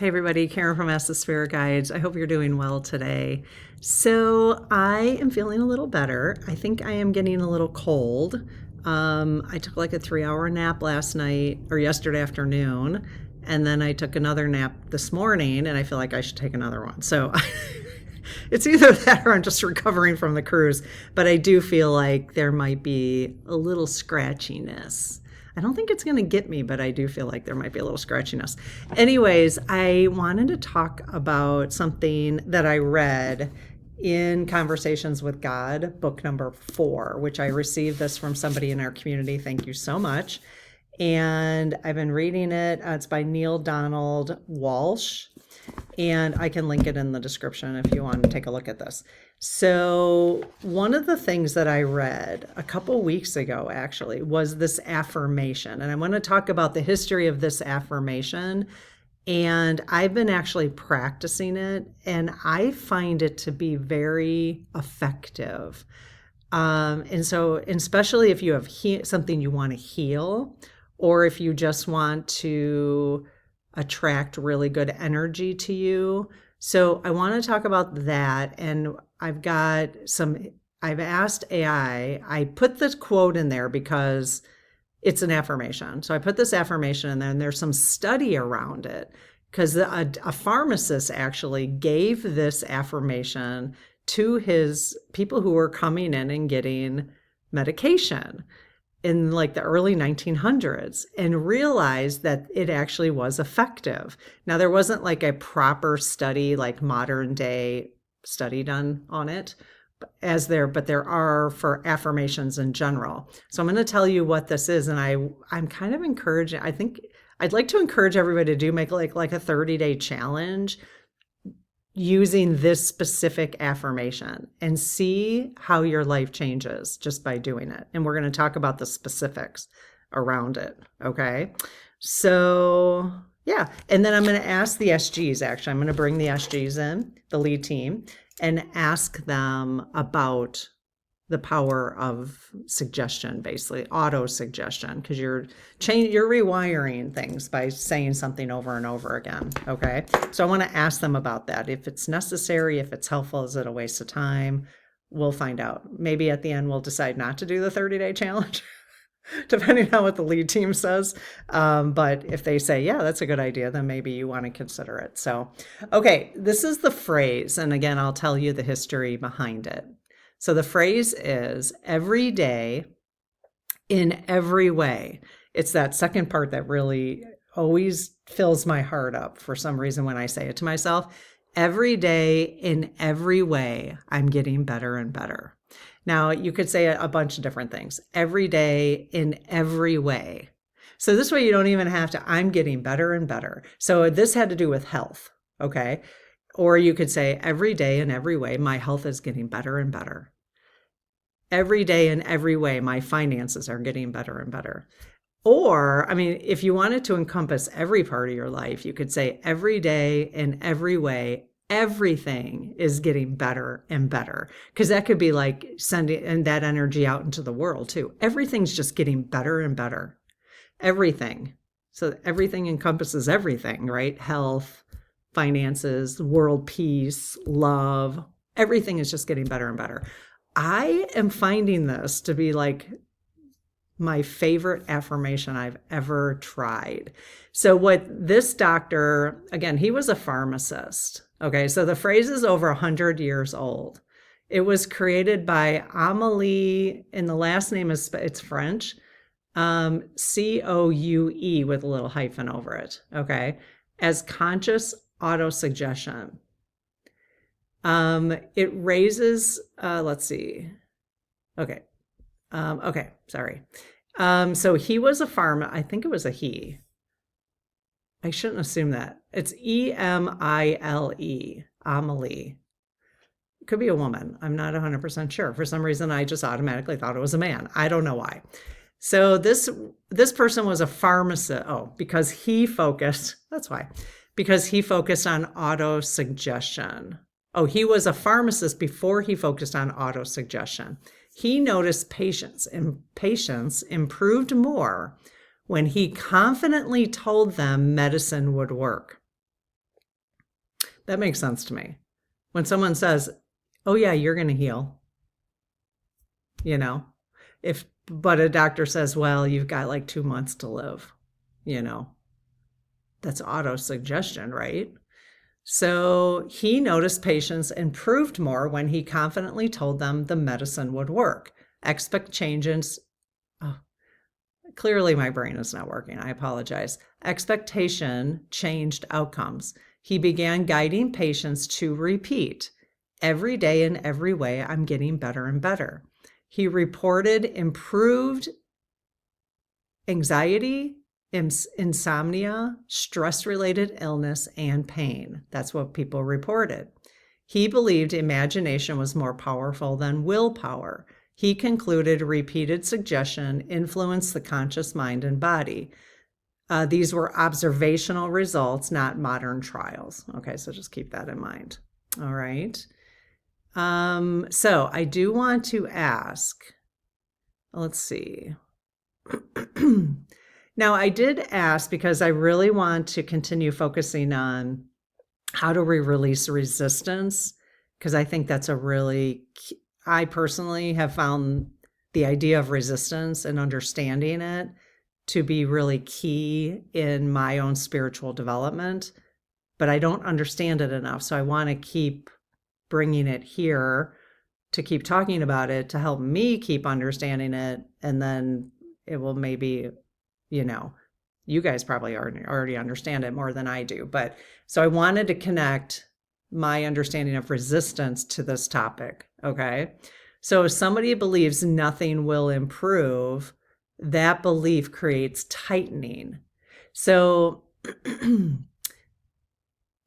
Hey everybody, Karen from Ask the Spirit Guides. I hope you're doing well today. So I am feeling a little better. I think I am getting a little cold. I took like a 3-hour nap last night or yesterday afternoon, and then I took another nap this morning, and I feel like I should take another one. So it's either that or I'm just recovering from the cruise, but I do feel like there might be a little scratchiness. I don't think it's going to get me, but I do feel like there might be a little scratchiness. Anyways, I wanted to talk about something that I read in Conversations with God, book number 4, which I received this from somebody in our community. Thank you so much. And I've been reading it. It's by Neale Donald Walsch, and I can link it in the description if you want to take a look at this. So one of the things that I read a couple weeks ago actually was this affirmation, and I want to talk about the history of this affirmation. And I've been actually practicing it, and I find it to be very effective. And so, especially if you have something you want to heal, or if you just want to attract really good energy to you. So I want to talk about that. And I've asked AI, I put this quote in there because it's an affirmation. So I put this affirmation in there, and there's some study around it because a pharmacist actually gave this affirmation to his people who were coming in and getting medication in like the early 1900s, and realized that it actually was effective. Now, there wasn't like a proper study, like modern day study done on it, but there are for affirmations in general. So I'm going to tell you what this is, and I'm kind of encouraging. I think I'd like to encourage everybody to make like a 30-day challenge using this specific affirmation and see how your life changes just by doing it. And we're going to talk about the specifics around it. Okay. So yeah. And then I'm going to ask the SGs, actually, I'm going to bring the SGs in, the lead team, and ask them about the power of suggestion, basically auto suggestion, because you're rewiring things by saying something over and over again. Okay. So I want to ask them about that. If it's necessary, if it's helpful, is it a waste of time? We'll find out. Maybe at the end, we'll decide not to do the 30-day challenge, depending on what the lead team says. But if they say, yeah, that's a good idea, then maybe you want to consider it. So, okay, this is the phrase. And again, I'll tell you the history behind it. So the phrase is every day in every way. It's that second part that really always fills my heart up for some reason when I say it to myself. Every day in every way, I'm getting better and better. Now, you could say a bunch of different things. Every day in every way. So this way you don't even have to, I'm getting better and better. So this had to do with health, okay? Or you could say every day in every way, my health is getting better and better. Every day in every way, my finances are getting better and better. Or, I mean, if you wanted to encompass every part of your life, you could say every day in every way, everything is getting better and better. Because that could be like sending that energy out into the world too. Everything's just getting better and better. Everything. So everything encompasses everything, right? Health, finances, world peace, love, everything is just getting better and better. I am finding this to be like my favorite affirmation I've ever tried. So what this doctor, again, he was a pharmacist. Okay, so the phrase is over 100 years old. It was created by Amélie, and the last name it's French, Coue with a little hyphen over it. Okay, as conscious autosuggestion. It raises, let's see. Okay. Sorry. So he was a I think it was a he. I shouldn't assume that. It's Emile, Amelie. It could be a woman. I'm not 100% sure. For some reason, I just automatically thought it was a man. I don't know why. So this person was a pharmacist. Oh, because he focused, that's why, because he focused on autosuggestion. Oh, he was a pharmacist before he focused on autosuggestion. He noticed patients improved more when he confidently told them medicine would work. That makes sense to me. When someone says, oh yeah, you're going to heal, you know, but a doctor says, well, you've got like 2 months to live, you know, that's auto-suggestion, right? So he noticed patients improved more when he confidently told them the medicine would work. Expect changes. Oh, clearly my brain is not working. I apologize. Expectation changed outcomes. He began guiding patients to repeat. Every day in every way, I'm getting better and better. He reported improved anxiety, insomnia, stress-related illness, and pain. That's what people reported. He believed imagination was more powerful than willpower. He concluded repeated suggestion influenced the conscious mind and body. These were observational results, not modern trials. Okay, so just keep that in mind. All right. So I do want to ask, let's see. Now, I did ask because I really want to continue focusing on how do we release resistance, because I think that's I personally have found the idea of resistance and understanding it to be really key in my own spiritual development, but I don't understand it enough. So I want to keep bringing it here to keep talking about it to help me keep understanding it. And then it will maybe, you guys probably already understand it more than I do. But so I wanted to connect my understanding of resistance to this topic. Okay. So if somebody believes nothing will improve, that belief creates tightening. So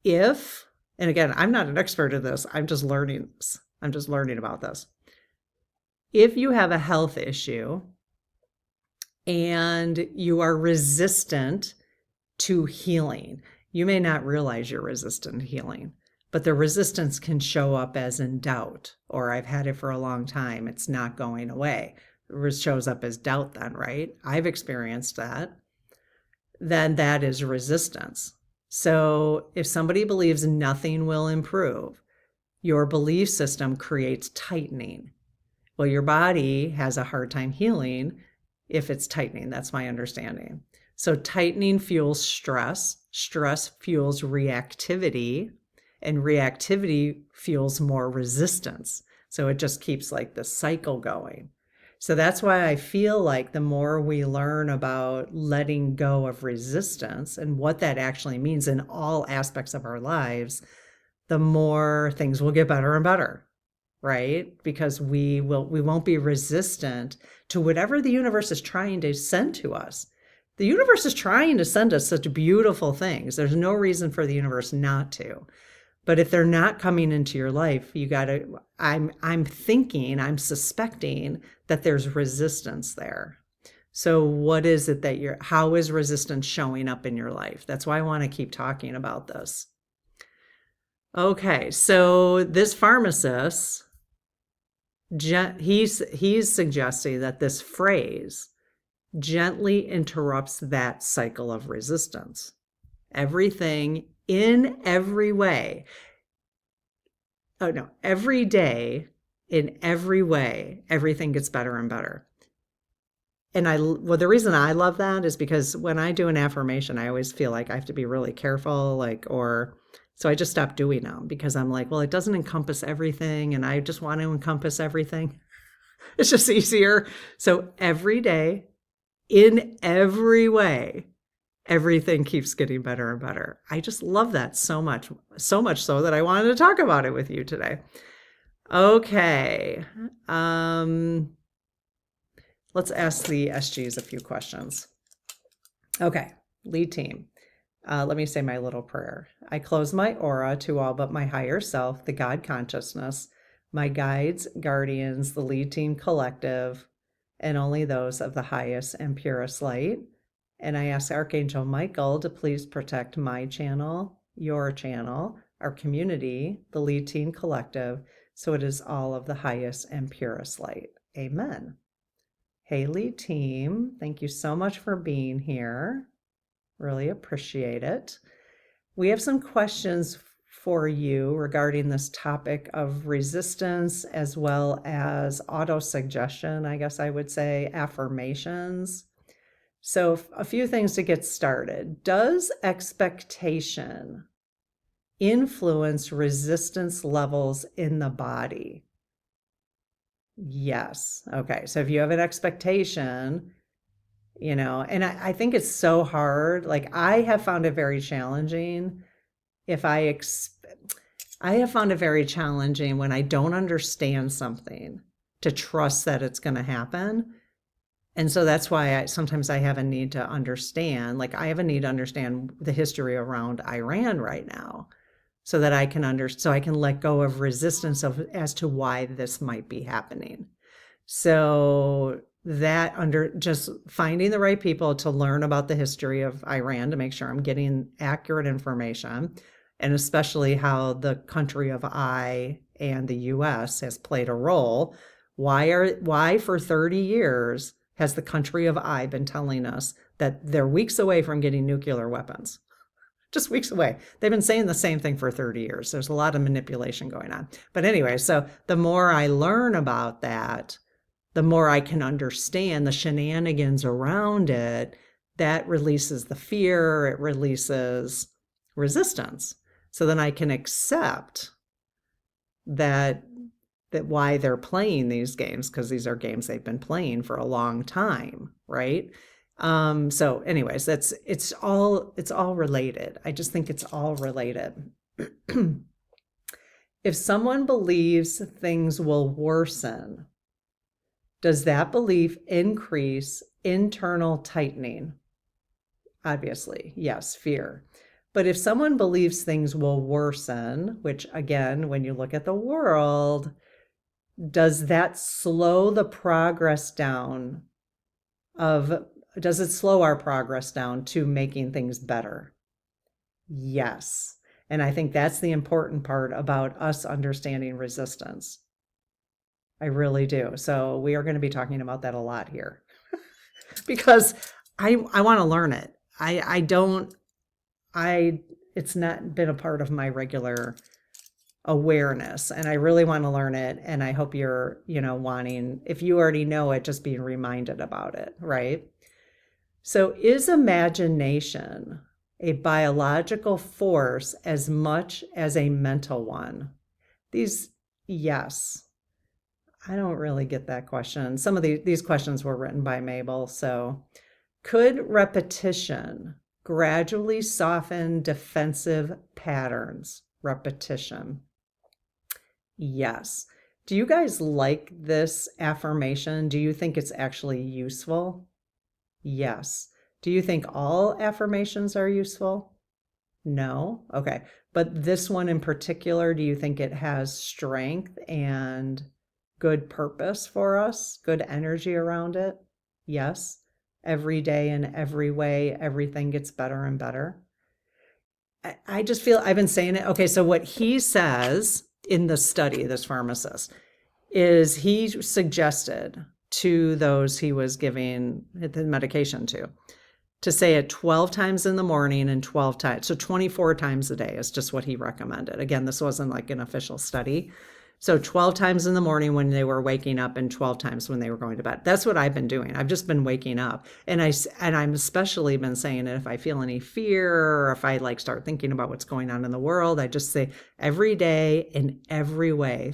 and again, I'm not an expert at this. I'm just learning this. I'm just learning about this. If you have a health issue and you are resistant to healing, you may not realize you're resistant to healing, but the resistance can show up as in doubt, or I've had it for a long time, it's not going away. It shows up as doubt then, right? I've experienced that. Then that is resistance. So if somebody believes nothing will improve, your belief system creates tightening. Well, your body has a hard time healing if it's tightening. That's my understanding. So tightening fuels stress. Stress fuels reactivity, and reactivity fuels more resistance. So it just keeps like the cycle going. So that's why I feel like the more we learn about letting go of resistance and what that actually means in all aspects of our lives, the more things will get better and better, right? Because we won't be resistant to whatever the universe is trying to send to us. The universe is trying to send us such beautiful things. There's no reason for the universe not to. But if they're not coming into your life, I'm suspecting that there's resistance there. So what is it how is resistance showing up in your life? That's why I want to keep talking about this. Okay, so this pharmacist, he's suggesting that this phrase gently interrupts that cycle of resistance. Everything in every way. Oh no, every day, in every way, everything gets better and better. And the reason I love that is because when I do an affirmation, I always feel like I have to be really careful, so I just stopped doing them because I'm like, well, it doesn't encompass everything and I just want to encompass everything. It's just easier. So every day, in every way, everything keeps getting better and better. I just love that so much so that I wanted to talk about it with you today. Okay. Let's ask the SGs a few questions. Okay, lead team. Let me say my little prayer. I close my aura to all but my higher self, the God consciousness, my guides, guardians, the lead team collective, and only those of the highest and purest light. And I ask Archangel Michael to please protect my channel, your channel, our community, the lead team collective, so it is all of the highest and purest light. Amen. Hey, lead team, thank you so much for being here. Really appreciate it. We have some questions for you regarding this topic of resistance as well as autosuggestion, I guess I would say, affirmations. So a few things to get started. Does expectation influence resistance levels in the body? Yes. Okay. So if you have an expectation, and I think it's so hard. Like I have found it very challenging if I have found it very challenging when I don't understand something to trust that it's going to happen. And so that's why sometimes I have a need to understand, like I have a need to understand the history around Iran right now so that I can so I can let go of resistance as to why this might be happening. So that just finding the right people to learn about the history of Iran to make sure I'm getting accurate information, and especially how the country of I and the US has played a role. Why for 30 years has the country of I been telling us that they're weeks away from getting nuclear weapons? Just weeks away. They've been saying the same thing for 30 years. There's a lot of manipulation going on. But anyway, so the more I learn about that, the more I can understand the shenanigans around it. That releases the fear, it releases resistance. So then I can accept that why they're playing these games, because these are games they've been playing for a long time, right? So anyways, it's all related. I just think it's all related. If someone believes things will worsen, does that belief increase internal tightening? Obviously, yes, fear. But if someone believes things will worsen, which again, when you look at the world, does that slow the progress down does it slow our progress down to making things better? Yes. And I think that's the important part about us understanding resistance. I really do. So we are going to be talking about that a lot here because I want to learn it. It's not been a part of my regular awareness, and I really want to learn it. And I hope you're, wanting, if you already know it, just being reminded about it, right? So is imagination a biological force as much as a mental one? Yes. I don't really get that question. Some of these questions were written by Mabel. So could repetition gradually soften defensive patterns? Repetition. Yes. Do you guys like this affirmation? Do you think it's actually useful? Yes. Do you think all affirmations are useful? No? Okay. But this one in particular, do you think it has strength and good purpose for us? Good energy around it? Yes. Every day in every way, everything gets better and better. I just feel I've been saying it. Okay, so what he says in the study, this pharmacist, is he suggested to those he was giving the medication to say it 12 times in the morning and 12 times. So 24 times a day is just what he recommended. Again, this wasn't like an official study. So 12 times in the morning when they were waking up and 12 times when they were going to bed. That's what I've been doing. I've just been waking up. And I'm especially been saying that if I feel any fear or if I start thinking about what's going on in the world, I just say every day in every way,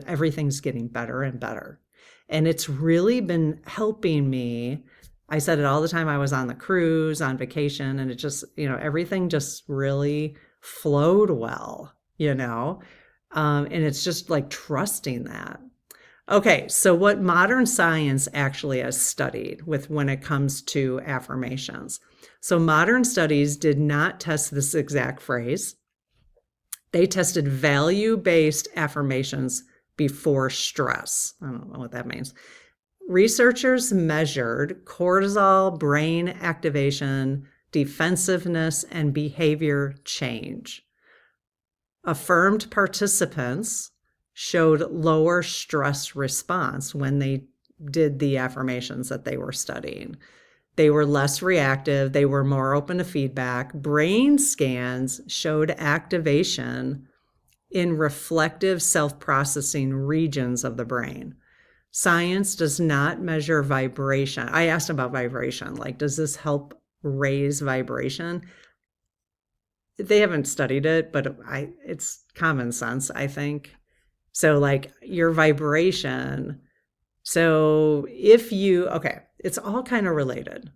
everything's getting better and better. And it's really been helping me. I said it all the time. I was on the cruise, on vacation, and it just, everything just really flowed well, and it's just like trusting that. Okay, so what modern science actually has studied when it comes to affirmations. So modern studies did not test this exact phrase. They tested value-based affirmations before stress. I don't know what that means. Researchers measured cortisol, brain activation, defensiveness, and behavior change. Affirmed participants showed lower stress response when they did the affirmations that they were studying. They were less reactive. They were more open to feedback. Brain scans showed activation in reflective self-processing regions of the brain. Science does not measure vibration. I asked about vibration, like, does this help raise vibration? They haven't studied it, but it's common sense, I think. So like your vibration. So if you, okay, it's all kind of related.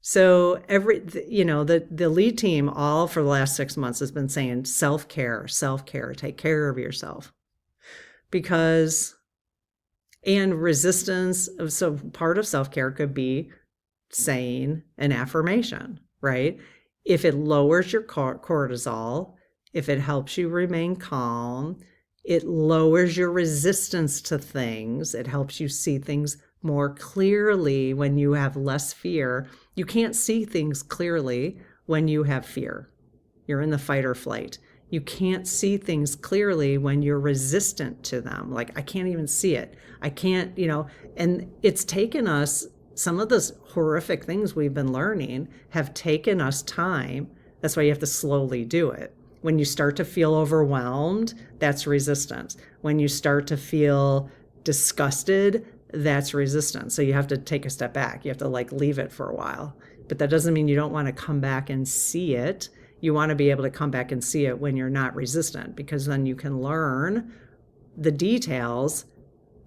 So the lead team all for the last 6 months has been saying self-care, self-care, take care of yourself. And resistance, so part of self-care could be saying an affirmation, right? If it lowers your cortisol, if it helps you remain calm, it lowers your resistance to things. It helps you see things more clearly when you have less fear. You can't see things clearly when you have fear. You're in the fight or flight. You can't see things clearly when you're resistant to them. Like, I can't even see it. I can't, and it's taken us, some of those horrific things we've been learning have taken us time. That's why you have to slowly do it. When you start to feel overwhelmed, that's resistance. When you start to feel disgusted, that's resistance. So you have to take a step back. You have to leave it for a while. But that doesn't mean you don't want to come back and see it. You want to be able to come back and see it when you're not resistant, because then you can learn the details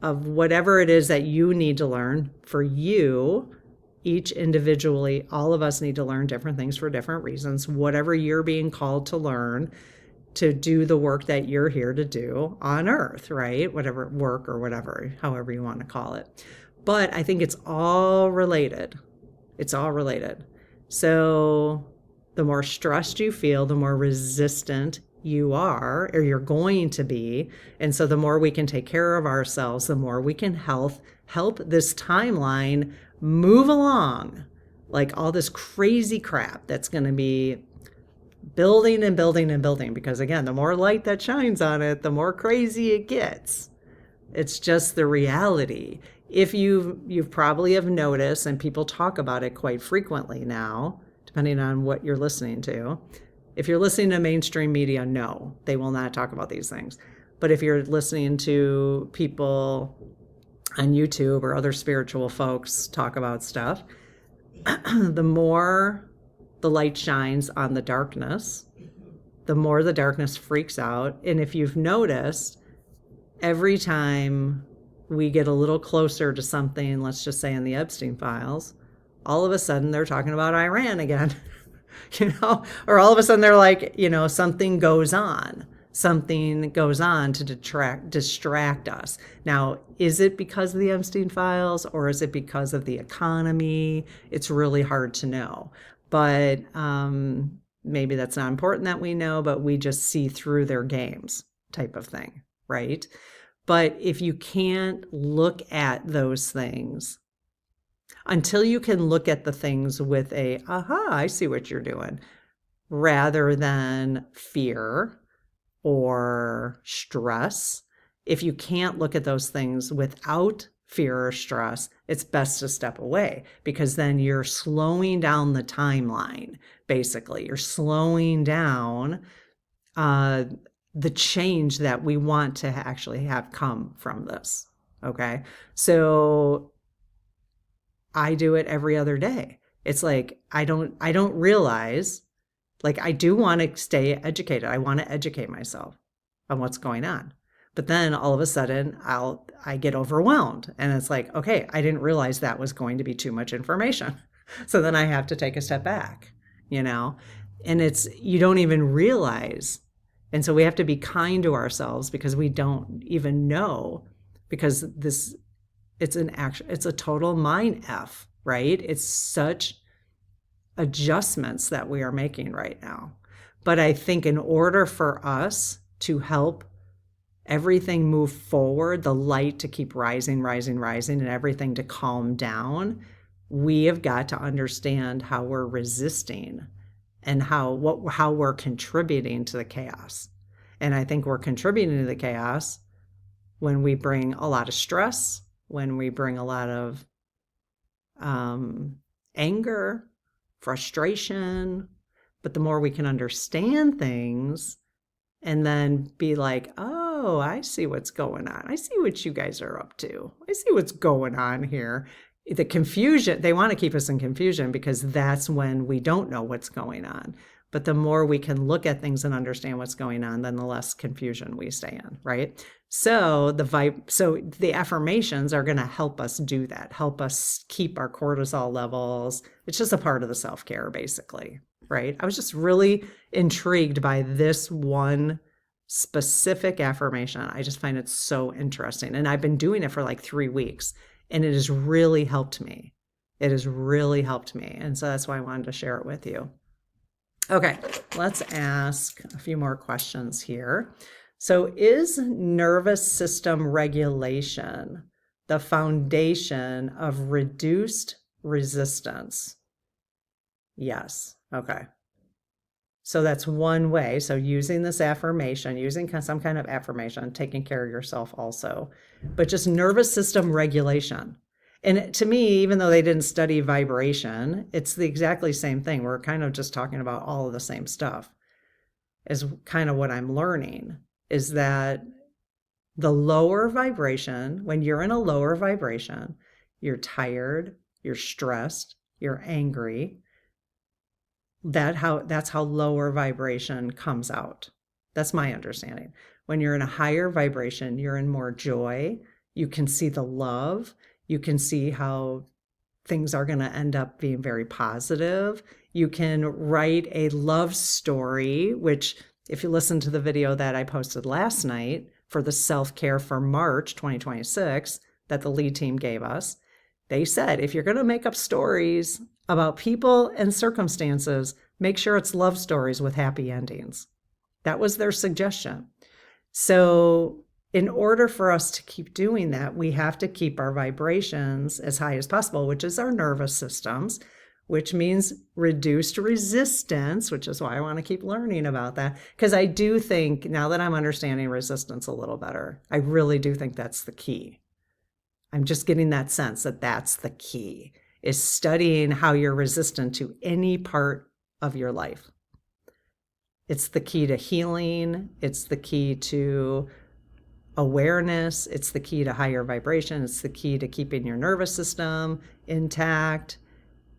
of whatever it is that you need to learn for you. Each individually, all of us need to learn different things for different reasons. Whatever you're being called to learn to do the work that you're here to do on earth, right? Whatever work or whatever, however you want to call it. But I think it's all related. It's all related. So the more stressed you feel, the more resistant you are, or you're going to be. And so the more we can take care of ourselves, the more we can help this timeline move along. Like all this crazy crap that's going to be building and building and building, because again, the more light that shines on it, the more crazy it gets. It's just the reality. If you've probably have noticed, and people talk about it quite frequently now, depending on what you're listening to. If you're listening to mainstream media, no, they will not talk about these things. But if you're listening to people on YouTube or other spiritual folks talk about stuff, the more the light shines on the darkness, the more the darkness freaks out. And if you've noticed, every time we get a little closer to something, let's just say in the Epstein files, all of a sudden they're talking about Iran again, or all of a sudden they're like, something goes on to distract us. Now, is it because of the Epstein files, or is it because of the economy? It's really hard to know, but maybe that's not important that we know, but we just see through their games type of thing, right? But if you can't look at those things, until you can look at the things with aha, I see what you're doing, rather than fear or stress, if you can't look at those things without fear or stress, it's best to step away, because then you're slowing down the timeline. Basically, you're slowing down the change that we want to actually have come from this. Okay. So I do it every other day. It's like, I don't realize, like, I do want to stay educated. I want to educate myself on what's going on. But then all of a sudden I get overwhelmed, and it's like, okay, I didn't realize that was going to be too much information. So then I have to take a step back, and you don't even realize. And so we have to be kind to ourselves, because we don't even know, because it's a total mind F, right? It's such adjustments that we are making right now. But I think in order for us to help everything move forward, the light to keep rising, and everything to calm down, we have got to understand how we're resisting and how we're contributing to the chaos. And I think we're contributing to the chaos when we bring a lot of stress, when we bring a lot of anger, frustration. But the more we can understand things and then be like, oh, I see what's going on. I see what you guys are up to. I see what's going on here. The confusion, they want to keep us in confusion because that's when we don't know what's going on. But the more we can look at things and understand what's going on, then the less confusion we stay in, right? So the affirmations are going to help us do that, help us keep our cortisol levels. It's just a part of the self-care, basically, right? I was just really intrigued by this one specific affirmation. I just find it so interesting. And I've been doing it for like 3 weeks, and it has really helped me. It has really helped me. And so that's why I wanted to share it with you. Okay, let's ask a few more questions here. So is nervous system regulation the foundation of reduced resistance? Yes. Okay. So that's one way. So using this affirmation, using some kind of affirmation, taking care of yourself also, but just nervous system regulation. And to me, even though they didn't study vibration, it's the exactly same thing. We're kind of just talking about all of the same stuff. Is kind of what I'm learning, is that the lower vibration, when you're in a lower vibration, you're tired, you're stressed, you're angry. That's how lower vibration comes out. That's my understanding. When you're in a higher vibration, you're in more joy. You can see the love. You can see how things are going to end up being very positive. You can write a love story, which if you listen to the video that I posted last night for the self-care for March 2026 that the lead team gave us, they said, if you're going to make up stories about people and circumstances, make sure it's love stories with happy endings. That was their suggestion. So in order for us to keep doing that, we have to keep our vibrations as high as possible, which is our nervous systems, which means reduced resistance, which is why I want to keep learning about that. Because I do think, now that I'm understanding resistance a little better, I really do think that's the key. I'm just getting that sense that that's the key, is studying how you're resistant to any part of your life. It's the key to healing. It's the key to awareness. It's the key to higher vibration. It's the key to keeping your nervous system intact.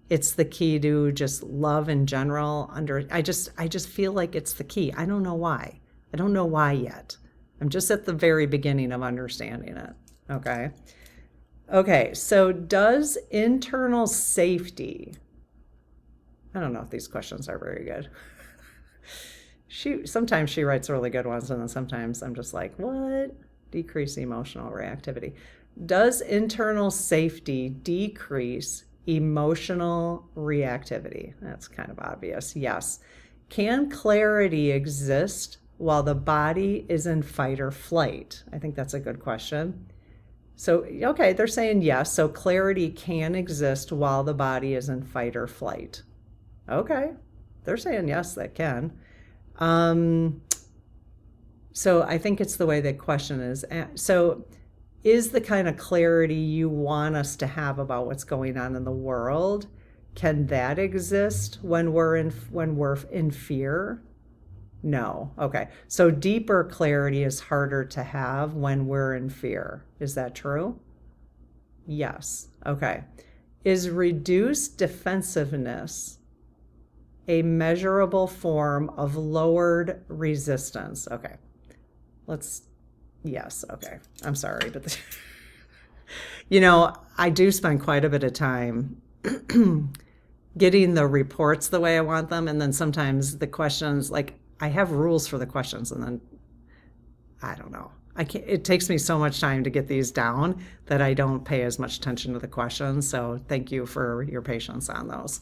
It's the key to just love in general. I just feel like it's the key. I don't know why. I don't know why yet. I'm just at the very beginning of understanding it. Okay, so does internal safety, I don't know if these questions are very good. Sometimes she writes really good ones, and then sometimes I'm just like, what? Decrease emotional reactivity. Does internal safety decrease emotional reactivity? That's kind of obvious. Yes. Can clarity exist while the body is in fight or flight? I think that's a good question. So, okay, they're saying yes. So clarity can exist while the body is in fight or flight. Okay, they're saying yes, that can. So I think it's the way the question is. So is the kind of clarity you want us to have about what's going on in the world, can that exist when we're in fear? No. Okay. So deeper clarity is harder to have when we're in fear. Is that true? Yes. Okay. Is reduced defensiveness a measurable form of lowered resistance? Okay. Yes. Okay. I'm sorry, but I do spend quite a bit of time getting the reports the way I want them. And then sometimes the questions, like I have rules for the questions, and then I don't know. It takes me so much time to get these down that I don't pay as much attention to the questions. So thank you for your patience on those.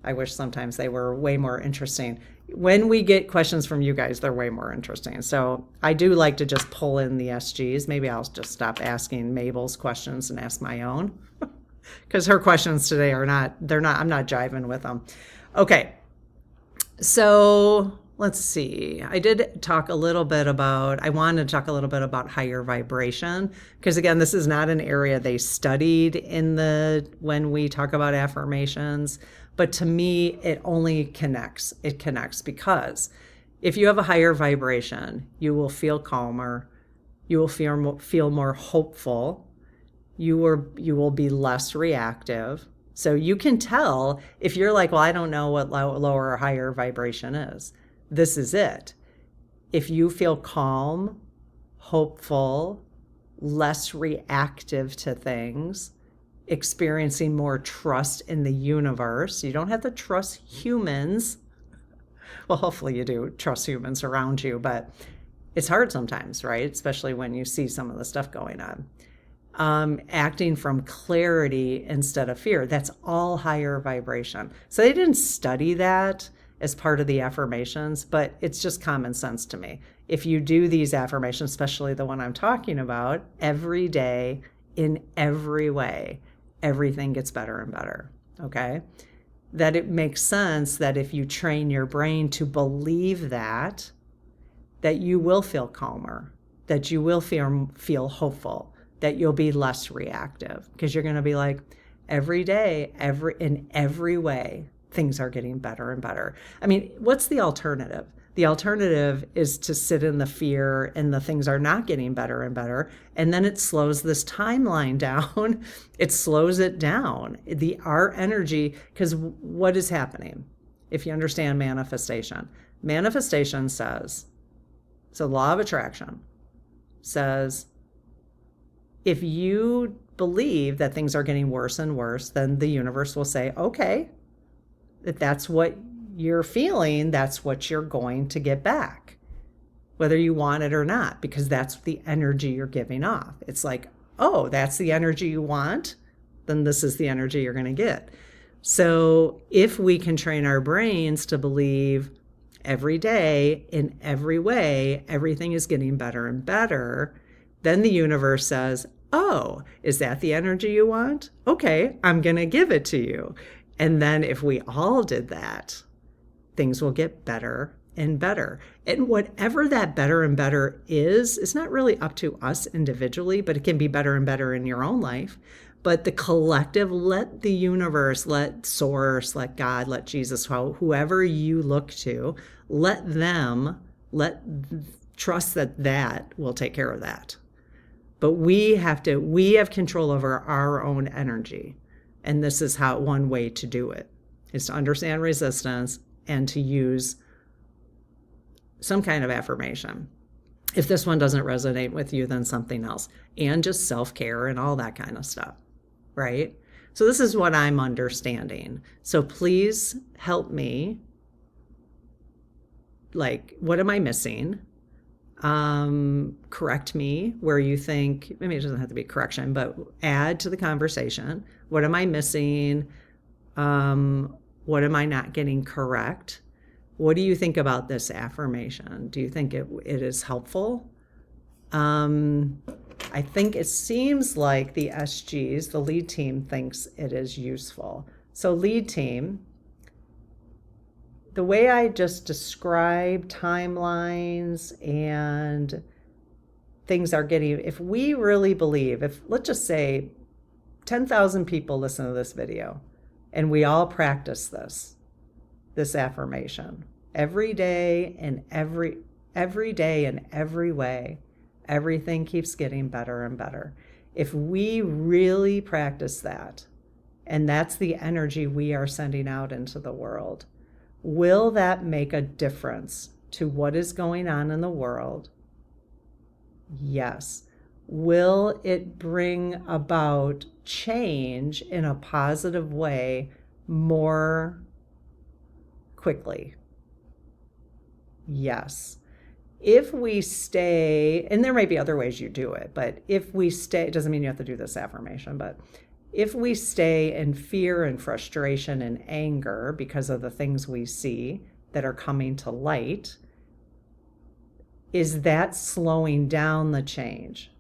I wish sometimes they were way more interesting. When we get questions from you guys, they're way more interesting. So I do like to just pull in the SGs. Maybe I'll just stop asking Mabel's questions and ask my own, because her questions today I'm not jiving with them. Okay. So let's see. I did talk a little bit about, I wanted to talk a little bit about higher vibration, because again, this is not an area they studied when we talk about affirmations, but to me, it only connects. It connects because if you have a higher vibration, you will feel calmer, you will feel more hopeful, you will be less reactive. So you can tell if you're like, well, I don't know what lower or higher vibration is. This is it. If you feel calm, hopeful, less reactive to things, experiencing more trust in the universe, you don't have to trust humans. Well, hopefully you do trust humans around you, but it's hard sometimes, right? Especially when you see some of the stuff going on. Acting from clarity instead of fear. That's all higher vibration. So they didn't study that as part of the affirmations, but it's just common sense to me. If you do these affirmations, especially the one I'm talking about, every day, in every way, everything gets better and better, okay? That it makes sense that if you train your brain to believe that you will feel calmer, that you will feel hopeful, that you'll be less reactive, because you're going to be like, every day, in every way, things are getting better and better. I mean, what's the alternative? The alternative is to sit in the fear and the things are not getting better and better. And then it slows this timeline down. It slows it down. Our energy, because what is happening? If you understand manifestation says, so law of attraction says, if you believe that things are getting worse and worse, then the universe will say, okay, if that's what you're feeling, that's what you're going to get back, whether you want it or not, because that's the energy you're giving off. It's like, oh, that's the energy you want, then this is the energy you're going to get. So if we can train our brains to believe every day, in every way, everything is getting better and better, then the universe says, oh, is that the energy you want? Okay, I'm going to give it to you. And then if we all did that, things will get better and better. And whatever that better and better is, it's not really up to us individually, but it can be better and better in your own life. But the collective, let the universe, let source, let God, let Jesus, whoever you look to, trust that will take care of that. But we have control over our own energy. And this is one way to do it, is to understand resistance and to use some kind of affirmation. If this one doesn't resonate with you, then something else. And just self-care and all that kind of stuff, right? So this is what I'm understanding. So please help me. Like, what am I missing? Correct me where you think, maybe it doesn't have to be correction, but add to the conversation. What am I missing? What am I not getting correct? What do you think about this affirmation? Do you think it is helpful? I think it seems like the SGs, the lead team, thinks it is useful. So lead team, the way I just described timelines and things are getting, if we really believe, if let's just say 10,000 people listen to this video and we all practice this affirmation every day and every day in every way, everything keeps getting better and better. If we really practice that, and that's the energy we are sending out into the world, will that make a difference to what is going on in the world? Yes. Will it bring about change in a positive way more quickly? Yes. If we stay, and there may be other ways you do it, but if we stay, it doesn't mean you have to do this affirmation, but if we stay in fear and frustration and anger because of the things we see that are coming to light, is that slowing down the change?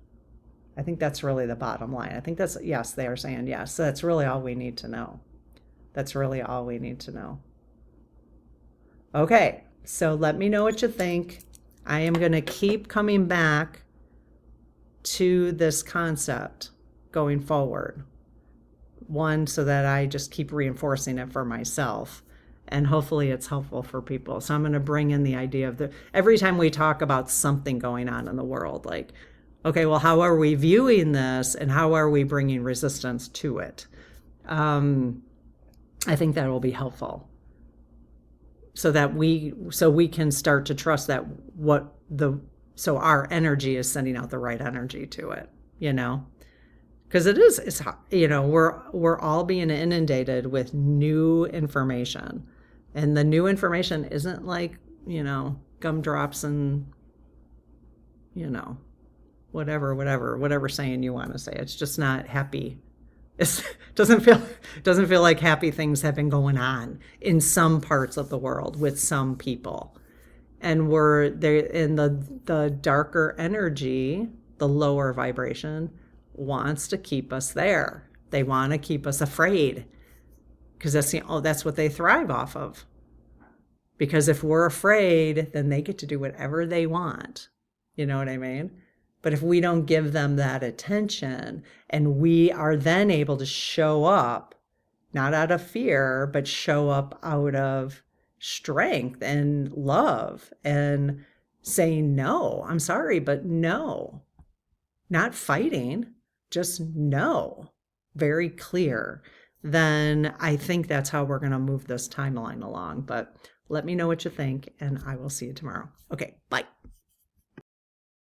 I think that's really the bottom line. I think that's, yes, they are saying yes. So that's really all we need to know. That's really all we need to know. Okay, So let me know what you think. I am going to keep coming back to this concept going forward. One, so that I just keep reinforcing it for myself. And hopefully it's helpful for people. So I'm going to bring in the idea of every time we talk about something going on in the world, like, okay, well, how are we viewing this and how are we bringing resistance to it? I think that will be helpful so that we can start to trust that so our energy is sending out the right energy to it, because it's we're all being inundated with new information, and the new information isn't like gumdrops and whatever saying you want to say. It's just not happy. It doesn't feel like happy things have been going on in some parts of the world with some people, and we're there in the darker energy, the lower vibration wants to keep us there. They want to keep us afraid because that's what they thrive off of. Because if we're afraid, then they get to do whatever they want. You know what I mean? But if we don't give them that attention, and we are then able to show up, not out of fear, but show up out of strength and love and saying, no, I'm sorry, but no, not fighting, just no, very clear, then I think that's how we're going to move this timeline along. But let me know what you think, and I will see you tomorrow. Okay, bye.